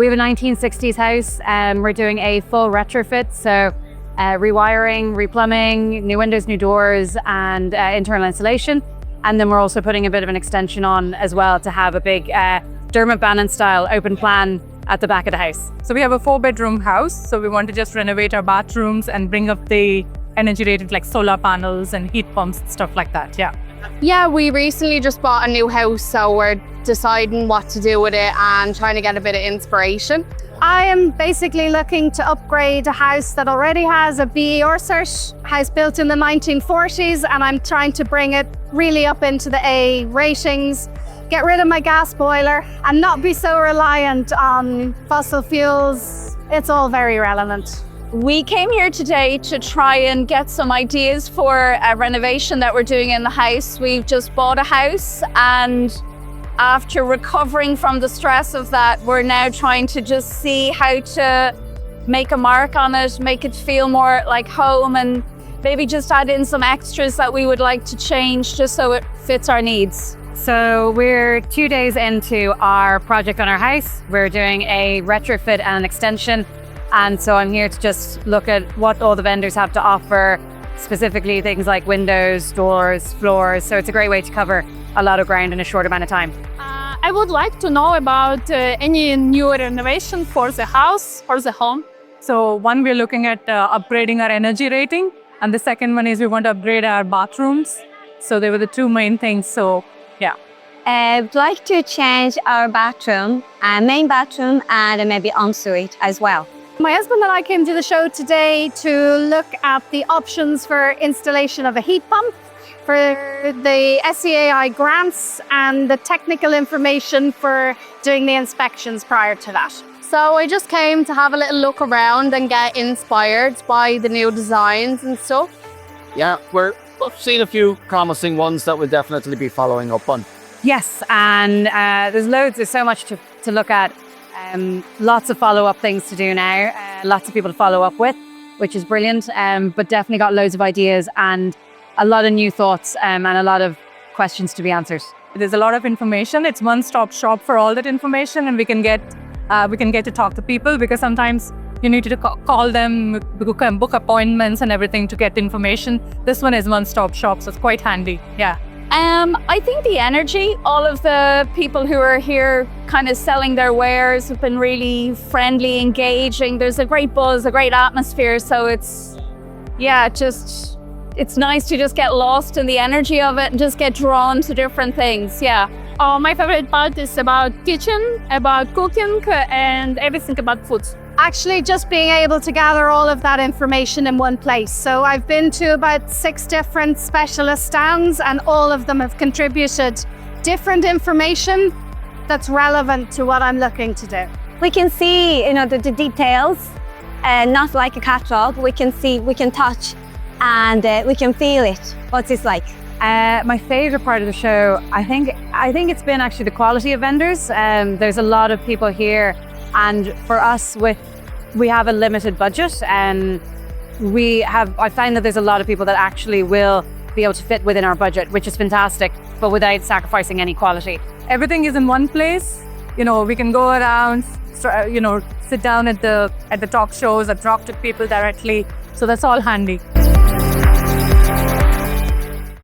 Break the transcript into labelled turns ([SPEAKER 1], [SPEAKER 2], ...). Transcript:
[SPEAKER 1] We have a 1960s house. We're doing a full retrofit, so rewiring, replumbing, new windows, new doors, and internal insulation. And then we're also putting a bit of an extension on as well to have a big Dermot Bannon style open plan at the back of the house.
[SPEAKER 2] So we have a 4-bedroom house. So we want to just renovate our bathrooms and bring up the energy rated like solar panels and heat pumps, stuff like that.
[SPEAKER 3] Yeah, we recently just bought a new house, so we're deciding what to do with it and trying to get a bit of inspiration.
[SPEAKER 4] I am basically looking to upgrade a house that already has a BER cert, house built in the 1940s, and I'm trying to bring it really up into the A ratings, get rid of my gas boiler and not be so reliant on fossil fuels. It's all very relevant.
[SPEAKER 5] We came here today to try and get some ideas for a renovation that we're doing in the house. We've just bought a house, and after recovering from the stress of that, we're now trying to just see how to make a mark on it, make it feel more like home, and maybe just add in some extras that we would like to change just so it fits our needs.
[SPEAKER 1] So we're 2 days into our project on our house. We're doing a retrofit and an extension. And so I'm here to just look at what all the vendors have to offer, specifically things like windows, doors, floors. So it's a great way to cover a lot of ground in a short amount of time.
[SPEAKER 6] I would like to know about any new renovation for the house or the home.
[SPEAKER 2] So one, we're looking at upgrading our energy rating. And the second one is we want to upgrade our bathrooms. So they were the two main things. So yeah.
[SPEAKER 7] I'd like to change our bathroom, main bathroom, and maybe ensuite as well.
[SPEAKER 4] My husband and I came to the show today to look at the options for installation of a heat pump, for the SEAI grants and the technical information for doing the inspections prior to that.
[SPEAKER 3] So I just came to have a little look around and get inspired by the new designs and stuff.
[SPEAKER 8] Yeah, we've seen a few promising ones that we'll definitely be following up on.
[SPEAKER 1] Yes, and there's so much to look at. Lots of follow-up things to do now, lots of people to follow up with, which is brilliant, but definitely got loads of ideas and a lot of new thoughts and a lot of questions to be answered.
[SPEAKER 2] There's a lot of information. It's one-stop shop for all that information, and we can get to talk to people, because sometimes you need to call them, book appointments and everything to get information. This one is one-stop shop, so it's quite handy. Yeah.
[SPEAKER 5] I think the energy, all of the people who are here kind of selling their wares have been really friendly, engaging. There's a great buzz, a great atmosphere. So it's nice to just get lost in the energy of it and just get drawn to different things. Yeah.
[SPEAKER 6] My favorite part is about kitchen, about cooking, and everything about food.
[SPEAKER 4] Actually, just being able to gather all of that information in one place. So I've been to about 6 different specialist stands, and all of them have contributed different information that's relevant to what I'm looking to do.
[SPEAKER 7] We can see, the details, not like a catalogue. We can see, we can touch, and we can feel it. What's this like?
[SPEAKER 1] My favorite part of the show, I think it's been actually the quality of vendors. There's a lot of people here, and for us, we have a limited budget, and I find that there's a lot of people that actually will be able to fit within our budget, which is fantastic, but without sacrificing any quality.
[SPEAKER 2] Everything is in one place. We can go around, sit down at the talk shows or talk to people directly. So that's all handy.